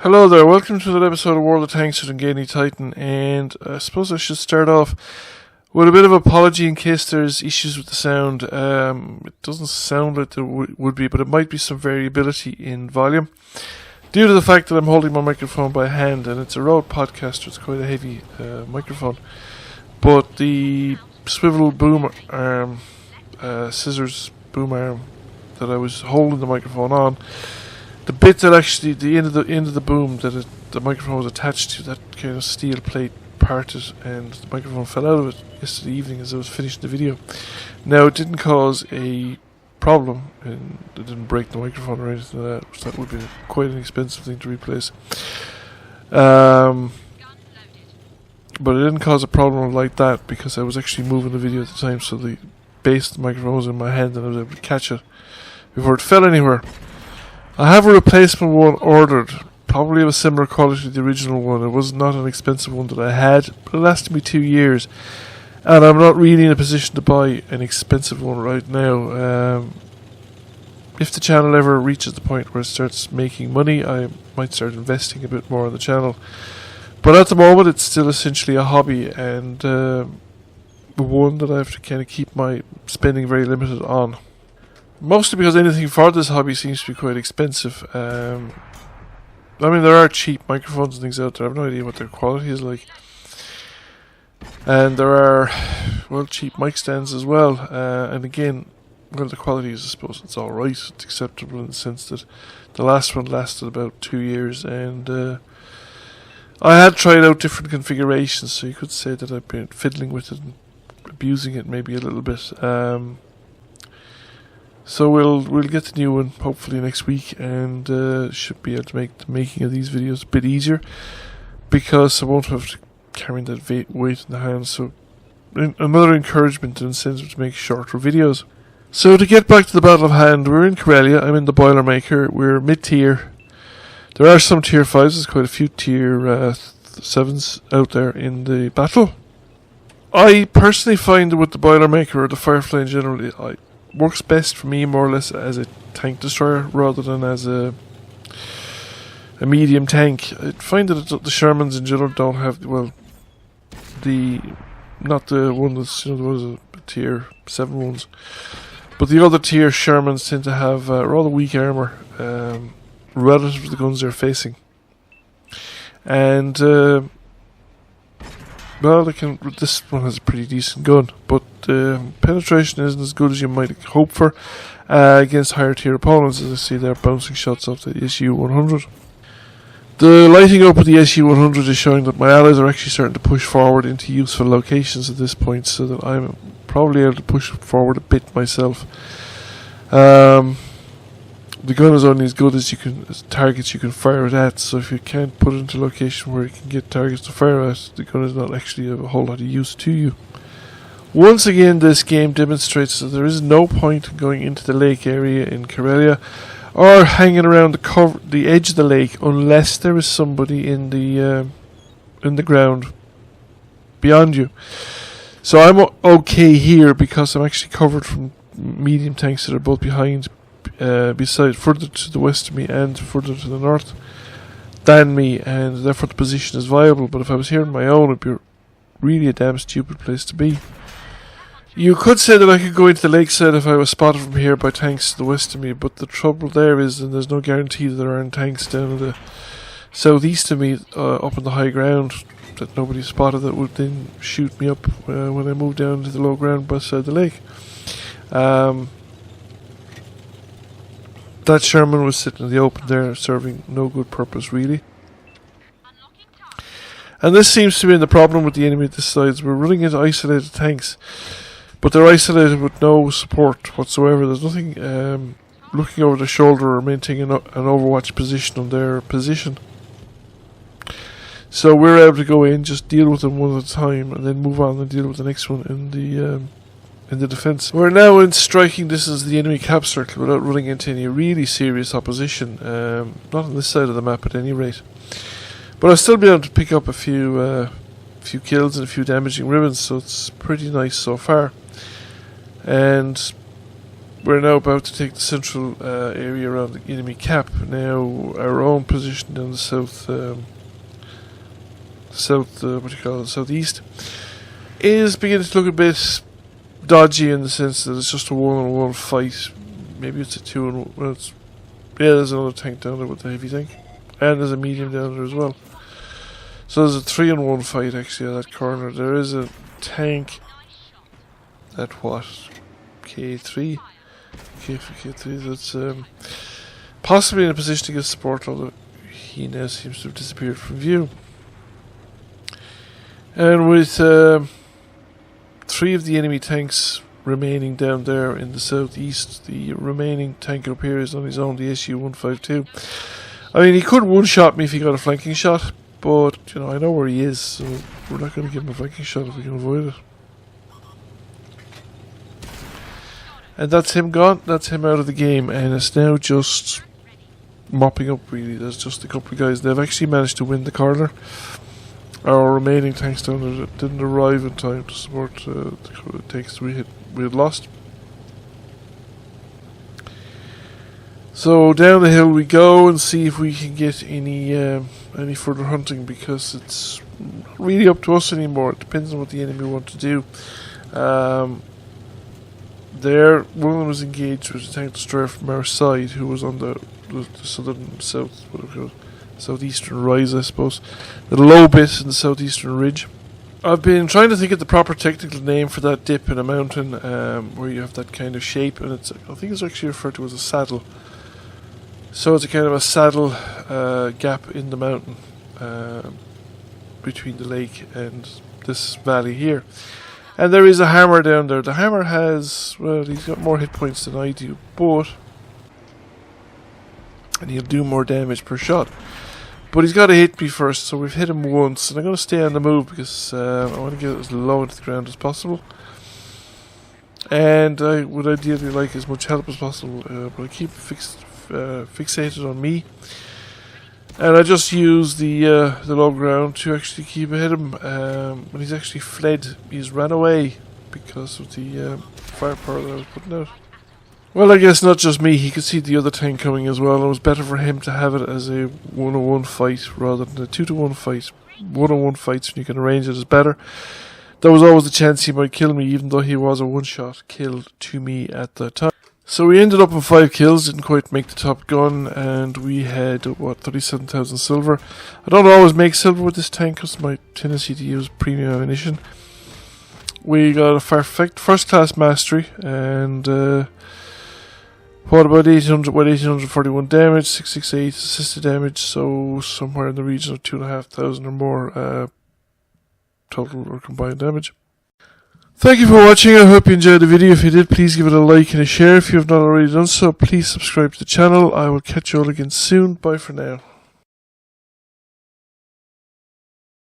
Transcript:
Hello there, welcome to another episode of World of Tanks with Engani Titan, and I suppose I should start off with a bit of apology in case there's issues with the sound. It doesn't sound like there would be, but it might be some variability in volume due to the fact that I'm holding my microphone by hand, and it's a Rode Podcaster. It's quite a heavy microphone, but the swivel boom arm, scissors boom arm that I was holding the microphone on, the bit that actually, the end of the boom that the microphone was attached to, that kind of steel plate parted, and the microphone fell out of it yesterday evening as I was finishing the video. Now, it didn't cause a problem, and it didn't break the microphone or anything like that, so that would be quite an expensive thing to replace. But it didn't cause a problem like that because I was actually moving the video at the time, so the base of the microphone was in my hand and I was able to catch it before it fell anywhere. I have a replacement one ordered, probably of a similar quality to the original one. It was not an expensive one that I had, but it lasted me 2 years. And I'm not really in a position to buy an expensive one right now. If the channel ever reaches the point where it starts making money, I might start investing a bit more on the channel. But at the moment, it's still essentially a hobby, and one that I have to kind of keep my spending very limited on. Mostly because anything for this hobby seems to be quite expensive. I mean, there are cheap microphones and things out there. I have no idea what their quality is like. And there are, well, cheap mic stands as well. And again, well, the quality is, I suppose, it's alright. It's acceptable in the sense that the last one lasted about 2 years. And I had tried out different configurations, so you could say that I've been fiddling with it and abusing it maybe a little bit. So we'll get the new one hopefully next week, and should be able to make the making of these videos a bit easier because I won't have to carry that weight in the hand. So another encouragement and incentive to make shorter videos. So to get back to the battle of hand, we're in Karellia. I'm in the Boilermaker. We're mid-tier. There are some tier 5s. There's quite a few tier 7s out there in the battle. I personally find that with the Boilermaker or the Firefly in general, it works best for me more or less as a tank destroyer rather than as a medium tank. I find that the Shermans in general don't have, well, not the one that's, there was a tier 7 ones, but the other tier Shermans tend to have rather weak armour relative to the guns they're facing. And well, this one has a pretty decent gun, but penetration isn't as good as you might hope for against higher tier opponents, as I see they're bouncing shots off the SU-100. The lighting up of the SU-100 is showing that my allies are actually starting to push forward into useful locations at this point, so that I'm probably able to push forward a bit myself. The gun is only as good as targets you can fire it at, so if you can't put it into a location where you can get targets to fire at, the gun is not actually of a whole lot of use to you. Once again, this game demonstrates that there is no point in going into the lake area in Karellia or hanging around the edge of the lake unless there is somebody in the ground beyond you. So I'm okay here because I'm actually covered from medium tanks that are both behind, beside, further to the west of me and further to the north than me, and therefore the position is viable. But if I was here on my own, it'd be really a damn stupid place to be. You could say that I could go into the lakeside if I was spotted from here by tanks to the west of me, but the trouble there is that there's no guarantee that there aren't tanks down in the southeast of me, up on the high ground, that nobody spotted, that would then shoot me up when I move down to the low ground beside the lake. That Sherman was sitting in the open there, serving no good purpose really. And this seems to be the problem with the enemy at this side. We're running into isolated tanks, but they're isolated with no support whatsoever. There's nothing looking over the shoulder or maintaining an overwatch position on their position. So we're able to go in, just deal with them one at a time, and then move on and deal with the next one in the defence. We're now in striking distance of the enemy cap circle without running into any really serious opposition. Not on this side of the map at any rate. But I'll still be able to pick up a few kills and a few damaging ribbons, so it's pretty nice so far. And We're now about to take the central area around the enemy cap. Now our own position down the southeast is beginning to look a bit dodgy in the sense that it's just a 1-on-1 fight. Maybe it's a 2-on-1. Well, there's another tank down there with the heavy tank, and there's a medium down there as well. So there's a 3-on-1 fight actually at that corner. There is a tank at what? K3 that's possibly in a position to get support, although he now seems to have disappeared from view. And with 3 of the enemy tanks remaining down there in the southeast, the remaining tank up here is on his own, the SU-152. I mean, he could one-shot me if he got a flanking shot, but you know, I know where he is, so we're not going to give him a flanking shot if we can avoid it. And that's him gone, that's him out of the game, and it's now just mopping up really. There's just a couple of guys. They've actually managed to win the corner. Our remaining tanks down there didn't arrive in time to support the tanks we had lost. So down the hill we go and see if we can get any further hunting, because it's not really up to us anymore. It depends on what the enemy want to do. One of them was engaged with a tank destroyer from our side, who was on the southeastern rise, I suppose. The low bit in the southeastern ridge. I've been trying to think of the proper technical name for that dip in a mountain, where you have that kind of shape, and I think it's actually referred to as a saddle. So it's a kind of a saddle gap in the mountain between the lake and this valley here. And there is a hammer down there. The hammer has, well, he's got more hit points than I do, and he'll do more damage per shot. But he's got to hit me first, so we've hit him once, and I'm going to stay on the move because I want to get it as low into the ground as possible. And I would ideally like as much help as possible, but I keep fixated on me. And I just use the low ground to actually keep ahead of him. When he's actually fled, he's ran away because of the firepower that I was putting out. Well, I guess not just me, he could see the other tank coming as well. It was better for him to have it as a 1-on-1 fight rather than a 2-to-1 fight. 1-on-1 fights, when you can arrange it, is better. There was always a chance he might kill me, even though he was a one-shot kill to me at the time. So we ended up with 5 kills, didn't quite make the top gun, and we had, 37,000 silver. I don't always make silver with this tank because of my tendency to use premium ammunition. We got a first-class mastery, and about 1841 damage, 668 assisted damage, so somewhere in the region of 2,500 or more total or combined damage. Thank you for watching. I hope you enjoyed the video. If you did, please give it a like and a share. If you have not already done so, please subscribe to the channel. I will catch you all again soon. Bye for now.